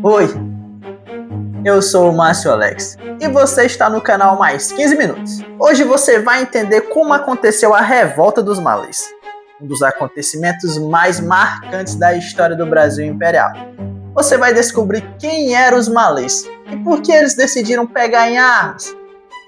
Oi, eu sou o Márcio Alex e você está no canal Mais 15 Minutos. Hoje você vai entender como aconteceu a Revolta dos Malês, um dos acontecimentos mais marcantes da história do Brasil Imperial. Você vai descobrir quem eram os malês e por que eles decidiram pegar em armas,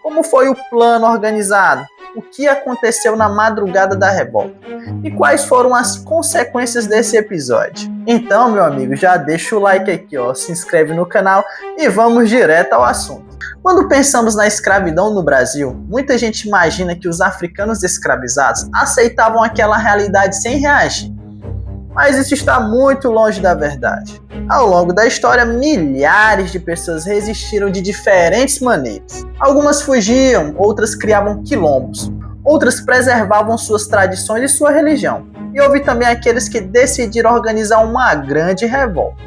como foi o plano organizado, o que aconteceu na madrugada da revolta e quais foram as consequências desse episódio. Então, meu amigo, já deixa o like aqui, se inscreve no canal e vamos direto ao assunto. Quando pensamos na escravidão no Brasil, muita gente imagina que os africanos escravizados aceitavam aquela realidade sem reagir. Mas isso está muito longe da verdade. Ao longo da história, milhares de pessoas resistiram de diferentes maneiras. Algumas fugiam, outras criavam quilombos, outras preservavam suas tradições e sua religião. E houve também aqueles que decidiram organizar uma grande revolta.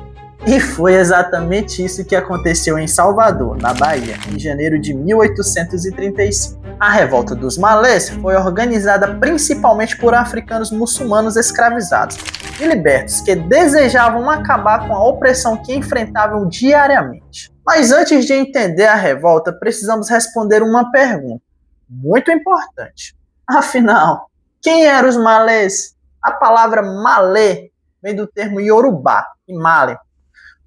E foi exatamente isso que aconteceu em Salvador, na Bahia, em janeiro de 1835. A Revolta dos Malês foi organizada principalmente por africanos muçulmanos escravizados e libertos que desejavam acabar com a opressão que enfrentavam diariamente. Mas antes de entender a revolta, precisamos responder uma pergunta muito importante. Afinal, quem eram os malês? A palavra malê vem do termo Yorubá e Male,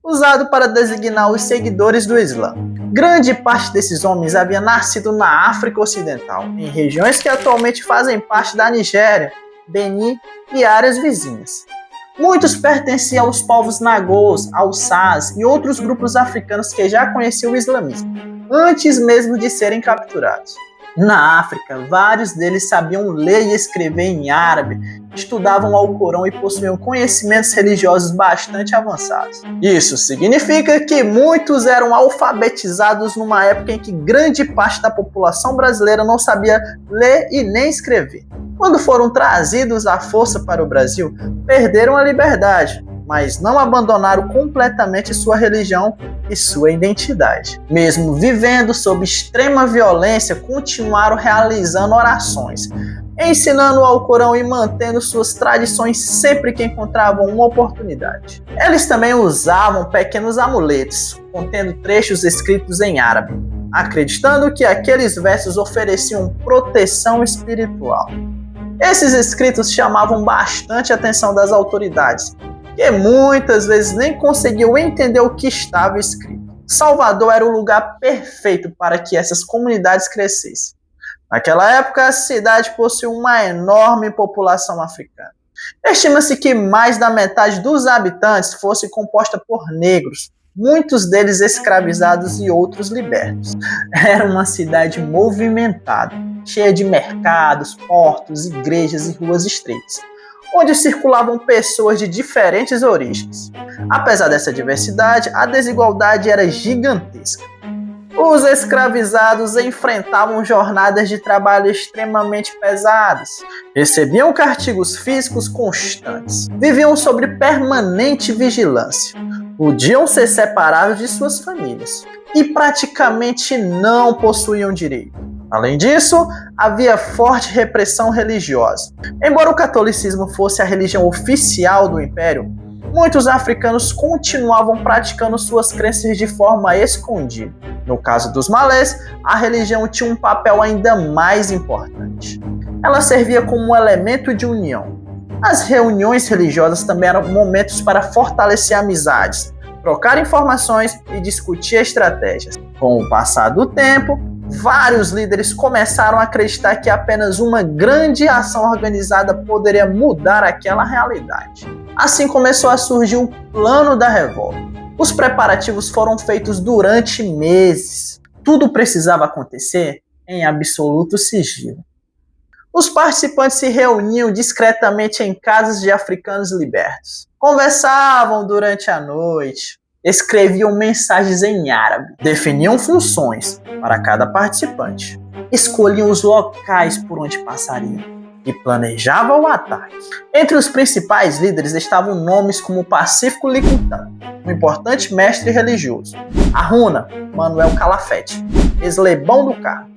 usado para designar os seguidores do Islã. Grande parte desses homens havia nascido na África Ocidental, em regiões que atualmente fazem parte da Nigéria, Benin e áreas vizinhas. Muitos pertenciam aos povos Nagôs, Hausás e outros grupos africanos que já conheciam o islamismo, antes mesmo de serem capturados. Na África, vários deles sabiam ler e escrever em árabe, estudavam o Alcorão e possuíam conhecimentos religiosos bastante avançados. Isso significa que muitos eram alfabetizados numa época em que grande parte da população brasileira não sabia ler e nem escrever. Quando foram trazidos à força para o Brasil, perderam a liberdade, mas não abandonaram completamente sua religião e sua identidade. Mesmo vivendo sob extrema violência, continuaram realizando orações, ensinando o Alcorão e mantendo suas tradições sempre que encontravam uma oportunidade. Eles também usavam pequenos amuletos, contendo trechos escritos em árabe, acreditando que aqueles versos ofereciam proteção espiritual. Esses escritos chamavam bastante a atenção das autoridades, que muitas vezes nem conseguiu entender o que estava escrito. Salvador era o lugar perfeito para que essas comunidades crescessem. Naquela época, a cidade possuía uma enorme população africana. Estima-se que mais da metade dos habitantes fosse composta por negros, muitos deles escravizados e outros libertos. Era uma cidade movimentada, cheia de mercados, portos, igrejas e ruas estreitas, onde circulavam pessoas de diferentes origens. Apesar dessa diversidade, a desigualdade era gigantesca. Os escravizados enfrentavam jornadas de trabalho extremamente pesadas, recebiam castigos físicos constantes, viviam sob permanente vigilância, podiam ser separados de suas famílias e praticamente não possuíam direito. Além disso, havia forte repressão religiosa. Embora o catolicismo fosse a religião oficial do Império, muitos africanos continuavam praticando suas crenças de forma escondida. No caso dos malês, a religião tinha um papel ainda mais importante. Ela servia como um elemento de união. As reuniões religiosas também eram momentos para fortalecer amizades, trocar informações e discutir estratégias. Com o passar do tempo, vários líderes começaram a acreditar que apenas uma grande ação organizada poderia mudar aquela realidade. Assim começou a surgir o plano da revolta. Os preparativos foram feitos durante meses. Tudo precisava acontecer em absoluto sigilo. Os participantes se reuniam discretamente em casas de africanos libertos. Conversavam durante a noite, escreviam mensagens em árabe, definiam funções para cada participante, escolhiam os locais por onde passariam e planejavam o ataque. Entre os principais líderes estavam nomes como Pacífico Licutã, um importante mestre religioso, Haruna Manuel Calafete, Eslebão do Carmo,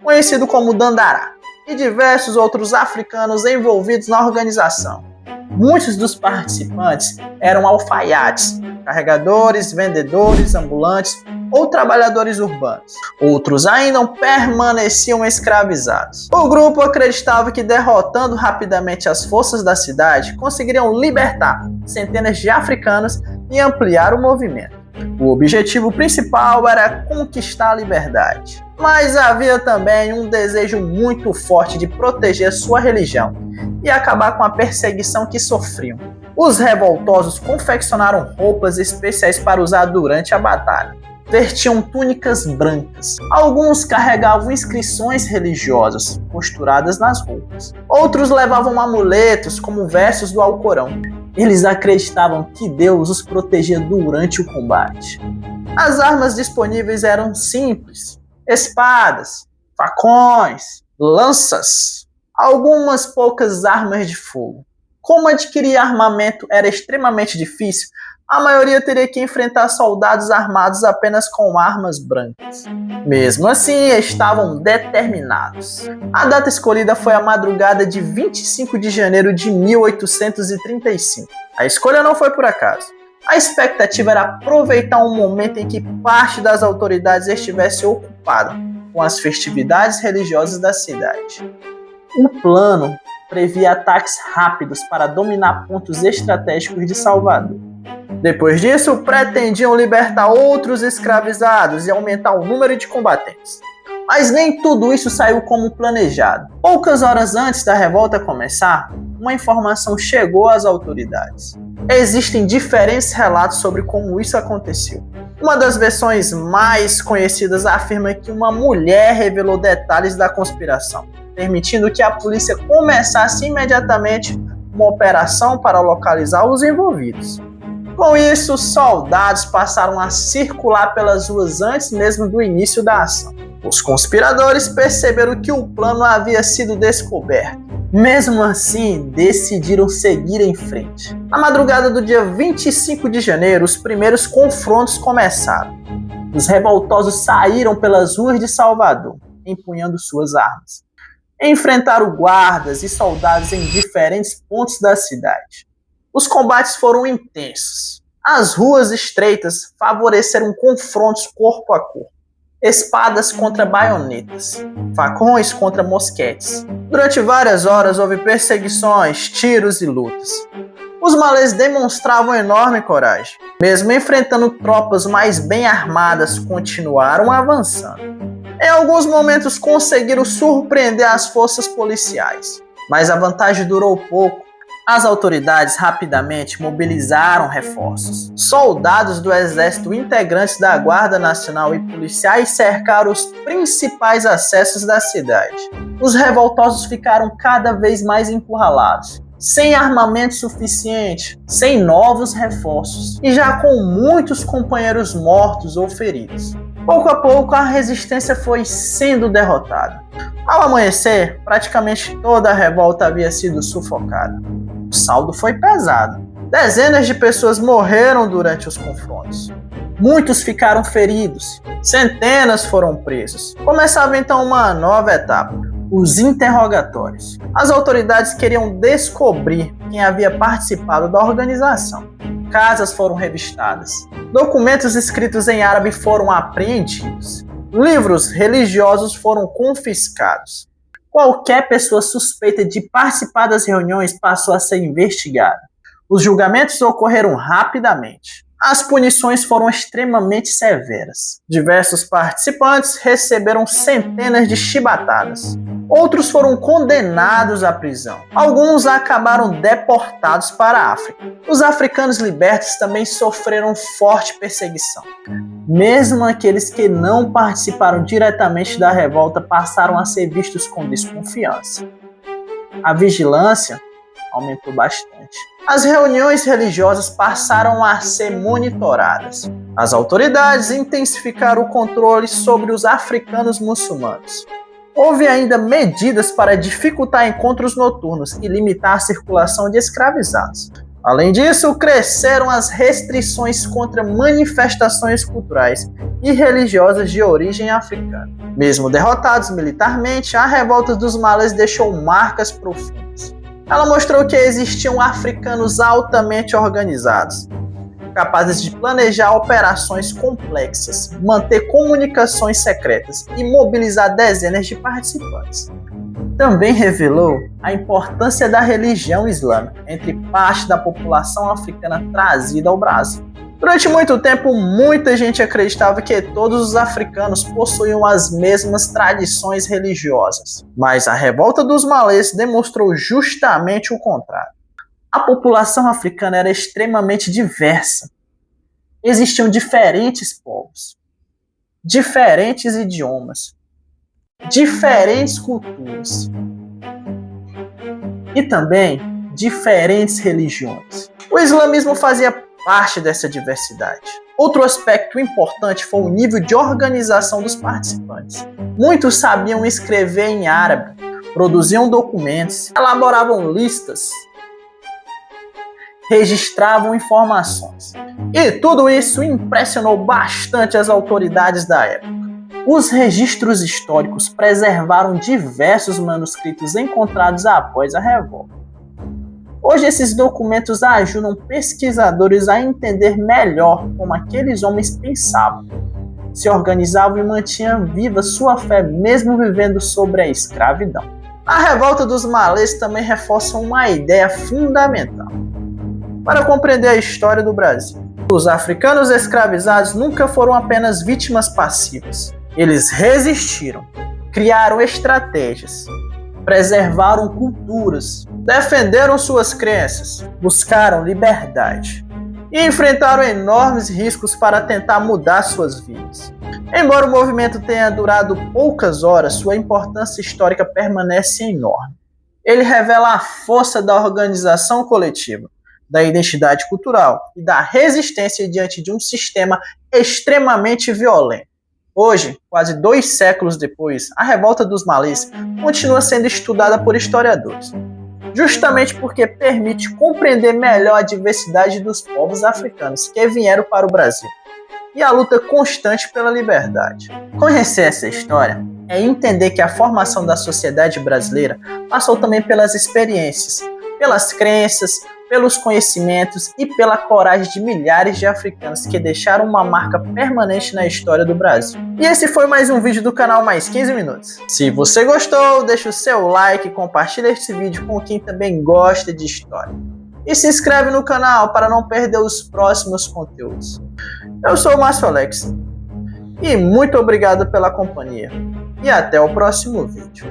conhecido como Dandará, e diversos outros africanos envolvidos na organização. Muitos dos participantes eram alfaiates, carregadores, vendedores, ambulantes ou trabalhadores urbanos. Outros ainda permaneciam escravizados. O grupo acreditava que derrotando rapidamente as forças da cidade, conseguiriam libertar centenas de africanos e ampliar o movimento. O objetivo principal era conquistar a liberdade. Mas havia também um desejo muito forte de proteger sua religião e acabar com a perseguição que sofriam. Os revoltosos confeccionaram roupas especiais para usar durante a batalha. Vestiam túnicas brancas. Alguns carregavam inscrições religiosas costuradas nas roupas. Outros levavam amuletos como versos do Alcorão. Eles acreditavam que Deus os protegia durante o combate. As armas disponíveis eram simples: espadas, facões, lanças, algumas poucas armas de fogo. Como adquirir armamento era extremamente difícil, a maioria teria que enfrentar soldados armados apenas com armas brancas. Mesmo assim, estavam determinados. A data escolhida foi a madrugada de 25 de janeiro de 1835. A escolha não foi por acaso. A expectativa era aproveitar um momento em que parte das autoridades estivesse ocupada com as festividades religiosas da cidade. O plano previa ataques rápidos para dominar pontos estratégicos de Salvador. Depois disso, pretendiam libertar outros escravizados e aumentar o número de combatentes. Mas nem tudo isso saiu como planejado. Poucas horas antes da revolta começar, uma informação chegou às autoridades. Existem diferentes relatos sobre como isso aconteceu. Uma das versões mais conhecidas afirma que uma mulher revelou detalhes da conspiração, permitindo que a polícia começasse imediatamente uma operação para localizar os envolvidos. Com isso, soldados passaram a circular pelas ruas antes mesmo do início da ação. Os conspiradores perceberam que o plano havia sido descoberto. Mesmo assim, decidiram seguir em frente. Na madrugada do dia 25 de janeiro, os primeiros confrontos começaram. Os revoltosos saíram pelas ruas de Salvador, empunhando suas armas. Enfrentaram guardas e soldados em diferentes pontos da cidade. Os combates foram intensos. As ruas estreitas favoreceram confrontos corpo a corpo. Espadas contra baionetas, facões contra mosquetes. Durante várias horas houve perseguições, tiros e lutas. Os malês demonstravam enorme coragem. Mesmo enfrentando tropas mais bem armadas, continuaram avançando. Em alguns momentos conseguiram surpreender as forças policiais, mas a vantagem durou pouco. As autoridades rapidamente mobilizaram reforços. Soldados do exército, integrantes da Guarda Nacional e policiais cercaram os principais acessos da cidade. Os revoltosos ficaram cada vez mais encurralados, sem armamento suficiente, sem novos reforços e já com muitos companheiros mortos ou feridos. Pouco a pouco, a resistência foi sendo derrotada. Ao amanhecer, praticamente toda a revolta havia sido sufocada. O saldo foi pesado. Dezenas de pessoas morreram durante os confrontos. Muitos ficaram feridos. Centenas foram presos. Começava então uma nova etapa: os interrogatórios. As autoridades queriam descobrir quem havia participado da organização. Casas foram revistadas. Documentos escritos em árabe foram apreendidos. Livros religiosos foram confiscados. Qualquer pessoa suspeita de participar das reuniões passou a ser investigada. Os julgamentos ocorreram rapidamente. As punições foram extremamente severas. Diversos participantes receberam centenas de chibatadas. Outros foram condenados à prisão. Alguns acabaram deportados para a África. Os africanos libertos também sofreram forte perseguição. Mesmo aqueles que não participaram diretamente da revolta passaram a ser vistos com desconfiança. A vigilância aumentou bastante. As reuniões religiosas passaram a ser monitoradas. As autoridades intensificaram o controle sobre os africanos muçulmanos. Houve ainda medidas para dificultar encontros noturnos e limitar a circulação de escravizados. Além disso, cresceram as restrições contra manifestações culturais e religiosas de origem africana. Mesmo derrotados militarmente, a revolta dos malês deixou marcas profundas. Ela mostrou que existiam africanos altamente organizados. capazes de planejar operações complexas, manter comunicações secretas e mobilizar dezenas de participantes. Também revelou a importância da religião islâmica entre parte da população africana trazida ao Brasil. Durante muito tempo, muita gente acreditava que todos os africanos possuíam as mesmas tradições religiosas, mas a revolta dos malês demonstrou justamente o contrário. A população africana era extremamente diversa. Existiam diferentes povos, diferentes idiomas, diferentes culturas e também diferentes religiões. O islamismo fazia parte dessa diversidade. Outro aspecto importante foi o nível de organização dos participantes. Muitos sabiam escrever em árabe, produziam documentos, elaboravam listas, registravam informações. E tudo isso impressionou bastante as autoridades da época. Os registros históricos preservaram diversos manuscritos encontrados após a revolta. Hoje esses documentos ajudam pesquisadores a entender melhor como aqueles homens pensavam, se organizavam e mantinham viva sua fé mesmo vivendo sobre a escravidão. A revolta dos malês também reforça uma ideia fundamental. Para compreender a história do Brasil, os africanos escravizados nunca foram apenas vítimas passivas. Eles resistiram, criaram estratégias, preservaram culturas, defenderam suas crenças, buscaram liberdade e enfrentaram enormes riscos para tentar mudar suas vidas. Embora o movimento tenha durado poucas horas, sua importância histórica permanece enorme. Ele revela a força da organização coletiva, da identidade cultural e da resistência diante de um sistema extremamente violento. Hoje, quase 2 séculos depois, a revolta dos malês continua sendo estudada por historiadores, justamente porque permite compreender melhor a diversidade dos povos africanos que vieram para o Brasil e a luta constante pela liberdade. Conhecer essa história é entender que a formação da sociedade brasileira passou também pelas experiências, pelas crenças, pelos conhecimentos e pela coragem de milhares de africanos que deixaram uma marca permanente na história do Brasil. E esse foi mais um vídeo do canal Mais 15 Minutos. Se você gostou, deixa o seu like e compartilha esse vídeo com quem também gosta de história. E se inscreve no canal para não perder os próximos conteúdos. Eu sou o Márcio Alex e muito obrigado pela companhia. E até o próximo vídeo.